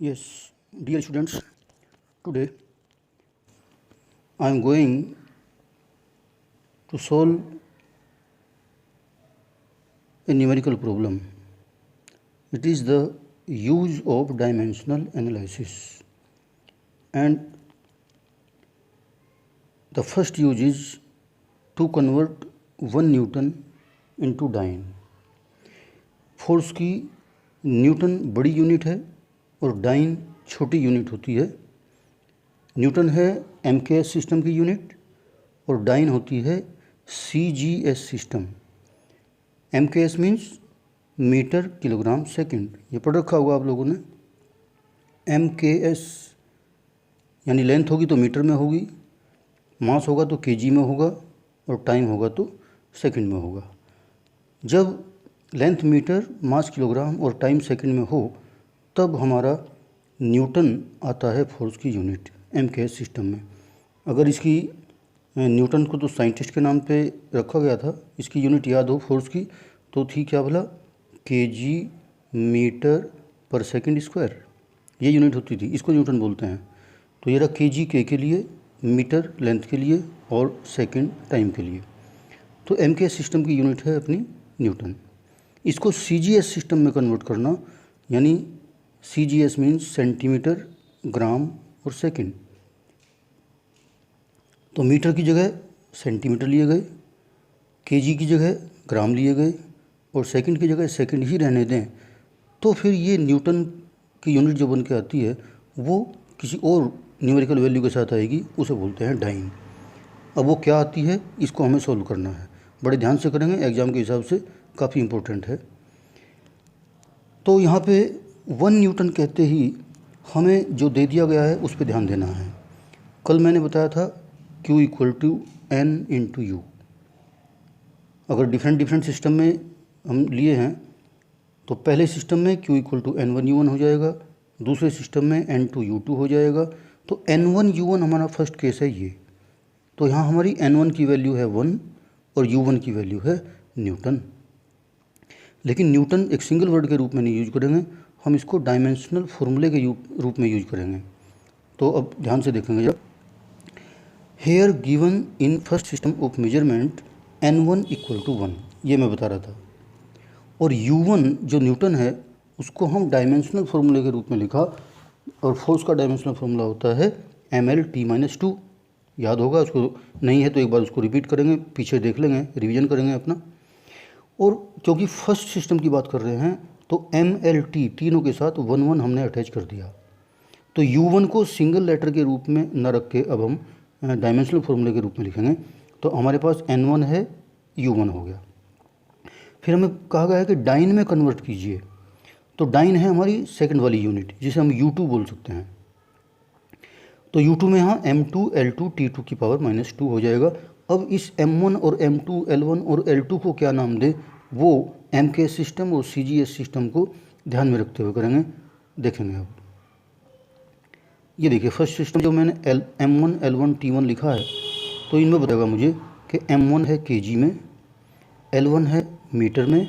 Yes, dear students, today I am going to solve a numerical problem. It is the use of dimensional analysis, and the first use is to convert 1 Newton into dyne. Force की Newton बड़ी unit है और dine छोटी unit होती है। Newton है MKS system की unit और डाइन होती है CGS system. MKS means metre kilogram second, ये पढ़ रखा होगा आप लोगों ने। MKS यानी लेंथ होगी तो मीटर में होगी, मास होगा तो केजी में होगा और टाइम होगा तो सेकंड में होगा। जब लेंथ मीटर, मास किलोग्राम और टाइम सेकंड में हो तब हमारा न्यूटन आता है फोर्स की यूनिट MKS सिस्टम में। अगर इसकी न्यूटन को तो साइंटिस्ट के नाम पे रखा गया था, इसकी यूनिट याद हो फोर्स की तो थी क्या भला, केजी मीटर पर सेकंड स्क्वायर, ये यूनिट होती थी, इसको न्यूटन बोलते हैं। तो ये रहा केजी के लिए, मीटर लेंथ के लिए और सेकंड टाइम के लिए। तो MKS सिस्टम की यूनिट है अपनी न्यूटन। इसको CGS सिस्टम में कन्वर्ट करना, यानी CGS मीन्स सेंटीमीटर, ग्राम और सेकंड। तो मीटर की जगह सेंटीमीटर लिए गए, केजी की जगह ग्राम लिए गए और सेकंड की जगह सेकंड ही रहने दें, तो फिर ये न्यूटन की यूनिट जो बन के आती है वो किसी और न्यूमेरिकल वैल्यू के साथ आएगी, उसे बोलते हैं डाइन। अब वो क्या आती है इसको हमें सॉल्व करना है, बड़े ध्यान से करेंगे, एग्ज़ाम के हिसाब से काफ़ी इम्पोर्टेंट है। तो यहाँ पे 1 न्यूटन कहते ही हमें जो दे दिया गया है उस पर ध्यान देना है। कल मैंने बताया था Q = N/U। अगर डिफरेंट सिस्टम में हम लिए हैं तो पहले सिस्टम में Q = N1U1 हो जाएगा, दूसरे सिस्टम में N2U2 हो जाएगा। तो N1U1 हमारा फर्स्ट केस है ये। तो यहाँ हमारी N1 की वैल्यू है 1 और U1 की वैल्यू है न्यूटन। लेकिन न्यूटन एक सिंगल वर्ड के रूप में नहीं यूज करेंगे, हम इसको डायमेंशनल फॉर्मूले के रूप में यूज करेंगे। तो अब ध्यान से देखेंगे, जब here given in first system of measurement N1 = 1, ये मैं बता रहा था, और U1 जो न्यूटन है उसको हम डायमेंशनल फॉर्मूले के रूप में लिखा, और फोर्स का डायमेंशनल फॉर्मूला होता है MLT-2। याद होगा, उसको नहीं है तो एक बार उसको रिपीट करेंगे, पीछे देख लेंगे, रिवीजन करेंगे अपना। और क्योंकि फर्स्ट सिस्टम की बात कर रहे हैं तो MLT तीनों के साथ 1 हमने अटैच कर दिया। तो U1 को सिंगल लेटर के रूप में न रख के अब हम डायमेंशनल फॉर्मूले के रूप में लिखेंगे। तो हमारे पास N1 है, U1 हो गया। फिर हमें कहा गया है कि डाइन में कन्वर्ट कीजिए, तो डाइन है हमारी सेकंड वाली यूनिट जिसे हम U2 बोल सकते हैं। तो U2 में यहाँ M2 L2 T2 की पावर -2 हो जाएगा। अब इस M1 और M2 L1 और L2 को क्या नाम दे, वो MKS सिस्टम और CGS सिस्टम को ध्यान में रखते हुए करेंगे, देखेंगे। अब ये देखिए फर्स्ट सिस्टम जो मैंने M1 L1 T1 लिखा है, तो इनमें बताएगा मुझे कि M1 है केजी में, L1 है मीटर में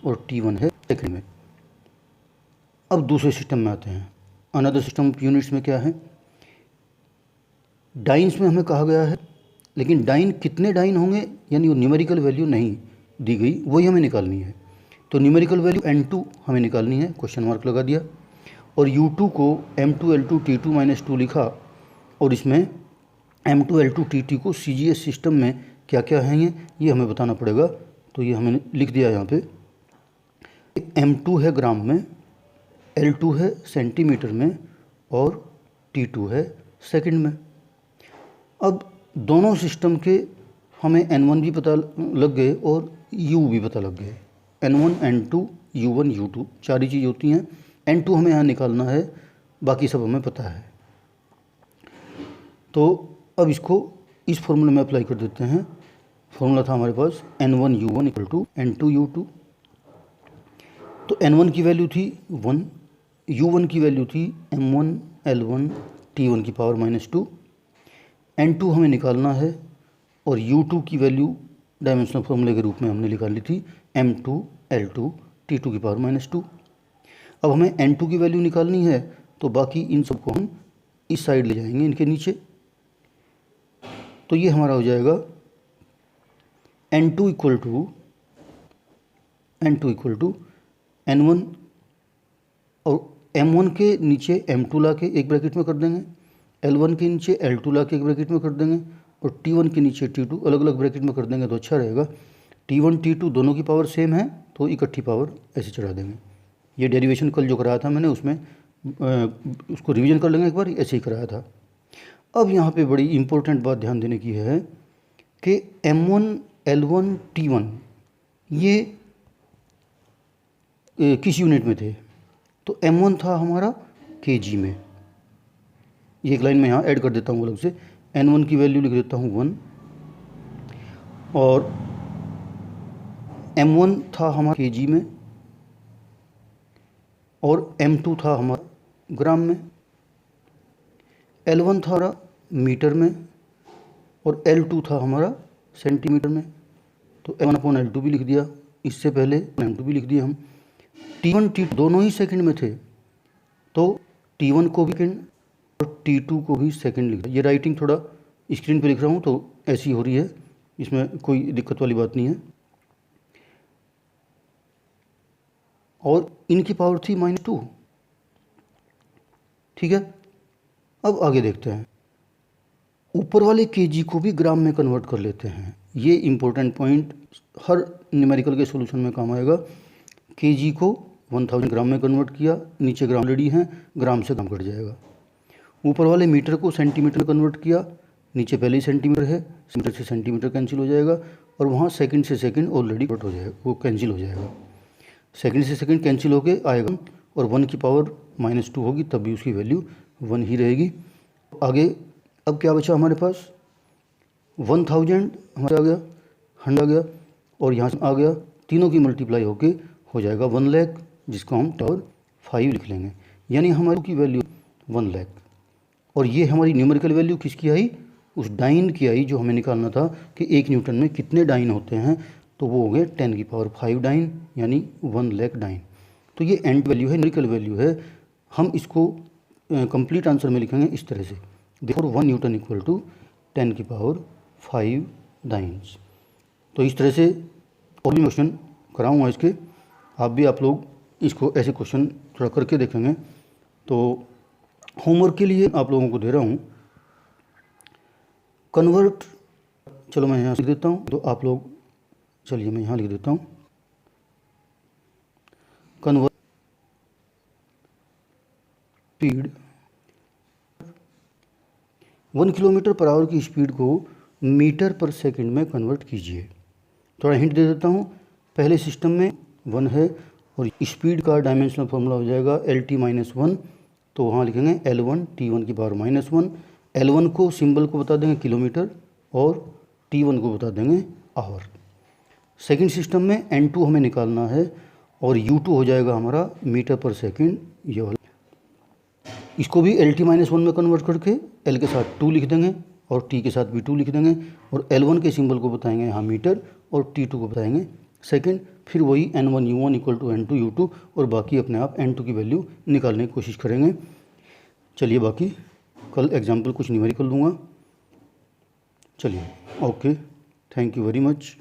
और T1 है सेकंड में। अब दूसरे सिस्टम में आते हैं, अनदर सिस्टम ऑफ यूनिट्स में क्या है, डाइन्स में हमें कहा गया है, लेकिन डाइन कितने डाइन होंगे यानी वो न्यूमेरिकल वैल्यू नहीं दी गई, वही हमें निकालनी है। तो न्यूमेरिकल वैल्यू N2 हमें निकालनी है, क्वेश्चन मार्क लगा दिया, और U2 को M2 L2 T2 -2 लिखा, और इसमें M2 L2 T2 को CGS सिस्टम में क्या क्या है ये हमें बताना पड़ेगा। तो ये हमें लिख दिया यहाँ पे, M2 है ग्राम में, L2 है सेंटीमीटर में और T2 है सेकंड में। अब दोनों सिस्टम के हमें N1 भी पता लग गए और U भी पता लग गए। N1 N2 U1 U2 चार ही चीज़ होती हैं। N2 हमें यहाँ निकालना है, बाकी सब हमें पता है। तो अब इसको इस फॉर्मूले में अप्लाई कर देते हैं। फॉर्मूला था हमारे पास N1U1 = N2U2। तो N1 की वैल्यू थी 1, U1 की वैल्यू थी M1 L1 T1 की पावर -2, N2 हमें निकालना है, और U2 की वैल्यू डायमेंशनल फॉर्मूले के रूप में हमने निकाली थी M2 L2 T2 की पावर -2। अब हमें N2 की वैल्यू निकालनी है, तो बाकी इन सबको हम इस साइड ले जाएंगे इनके नीचे। तो ये हमारा हो जाएगा N2 इक्वल टू N1 और M1 के नीचे M2 ला के एक ब्रैकेट में कर देंगे, L1 के नीचे L2 ला के एक ब्रैकेट में कर देंगे और T1 के नीचे T2 अलग अलग ब्रैकेट में कर देंगे तो अच्छा रहेगा। T1 T2 दोनों की पावर सेम है तो इकट्ठी पावर ऐसे चढ़ा देंगे। ये डेरिवेशन कल जो कराया था मैंने उसमें उसको रिवीजन कर लेंगे एक बार, ऐसे ही कराया था। अब यहाँ पे बड़ी इंपॉर्टेंट बात ध्यान देने की है कि M1 L1 T1 ये किस यूनिट में थे। तो M1 था हमारा kg में, ये एक लाइन में यहाँ ऐड कर देता हूँ अलग से। N1 की वैल्यू लिख देता हूँ 1 और M1 था हमारा kg में और M2 था हमारा ग्राम में, L1 था हमारा मीटर में और L2 था हमारा सेंटीमीटर में। तो M1/L2 भी लिख दिया, इससे पहले M2 भी लिख दिया हम। T1 T2 दोनों ही सेकंड में थे तो T1 को भी सेकंड और T2 को भी सेकंड लिख दिया। ये राइटिंग थोड़ा स्क्रीन पे लिख रहा हूँ तो ऐसी हो रही है, इसमें कोई दिक्कत वाली बात नहीं है। और इनकी पावर थी -2, ठीक है। अब आगे देखते हैं, ऊपर वाले kg को भी ग्राम में कन्वर्ट कर लेते हैं। ये इंपॉर्टेंट पॉइंट हर न्यूमेरिकल के सॉल्यूशन में काम आएगा। kg को 1000 ग्राम में कन्वर्ट किया, नीचे ग्राम ऑलरेडी हैं, ग्राम से ग्राम कट जाएगा। ऊपर वाले मीटर को सेंटीमीटर में कन्वर्ट किया, नीचे पहले ही सेंटीमीटर है, सेंटीमीटर से सेंटीमीटर कैंसिल हो जाएगा और वहाँ सेकंड से सेकंड ऑलरेडी कट हो जाएगा, वो कैंसिल हो जाएगा। सेकंड से सेकंड कैंसिल होके आएगा और 1 की पावर -2 होगी तब भी उसकी वैल्यू 1 ही रहेगी। आगे अब क्या बचा हमारे पास, 1000 हमारा आ गया, 100 आ गया और यहाँ से आ गया, तीनों की मल्टीप्लाई होके हो जाएगा 1 लाख, जिसको हम टावर 5 लिख लेंगे। यानी हमारी की वैल्यू 1 लाख और ये हमारी न्यूमेरिकल वैल्यू किसकी आई, उस डाइन की आई जो हमें निकालना था कि 1 न्यूटन में कितने डाइन होते हैं। तो वो हो गए 10⁵ डाइन यानी 1 लाख डाइन। तो ये एंड वैल्यू है, न्यूमेरिकल वैल्यू है। हम इसको कंप्लीट आंसर में लिखेंगे इस तरह से, देखो 1 न्यूटन इक्वल टू 10⁵ डाइन्स। तो इस तरह से और भी क्वेश्चन कराऊंगा इसके, आप लोग इसको ऐसे क्वेश्चन थोड़ा करके देखेंगे। तो होमवर्क के लिए आप लोगों को दे रहा हूँ कन्वर्ट, चलो मैं यहाँ लिख देता हूँ तो आप लोग, चलिए मैं यहाँ लिख देता हूँ convert speed 1 kilometre per hour की स्पीड को मीटर पर सेकंड में कन्वर्ट कीजिए। थोड़ा हिंट दे देता हूँ, पहले सिस्टम में 1 है और स्पीड का डायमेंशनल फार्मूला हो जाएगा LT-1, तो वहाँ लिखेंगे L1 T1 की पावर -1। L1 को सिंबल को बता देंगे किलोमीटर और T1 को बता देंगे आवर। सेकंड सिस्टम में N2 हमें निकालना है और U2 हो जाएगा हमारा मीटर पर सेकंड, ये वाला। इसको भी LT-1 में कन्वर्ट करके L के साथ 2 लिख देंगे और T के साथ भी 2 लिख देंगे और L1 के सिंबल को बताएंगे यहाँ मीटर और T2 को बताएंगे सेकंड। फिर वही N1 U1 equal to N2 U2 और बाकी अपने आप N2 की वैल्यू निकालने की कोशिश करेंगे। चलिए बाकी कल एग्जाम्पल कुछ न्यूमेरिकल दूंगा। चलिए okay, thank you very much.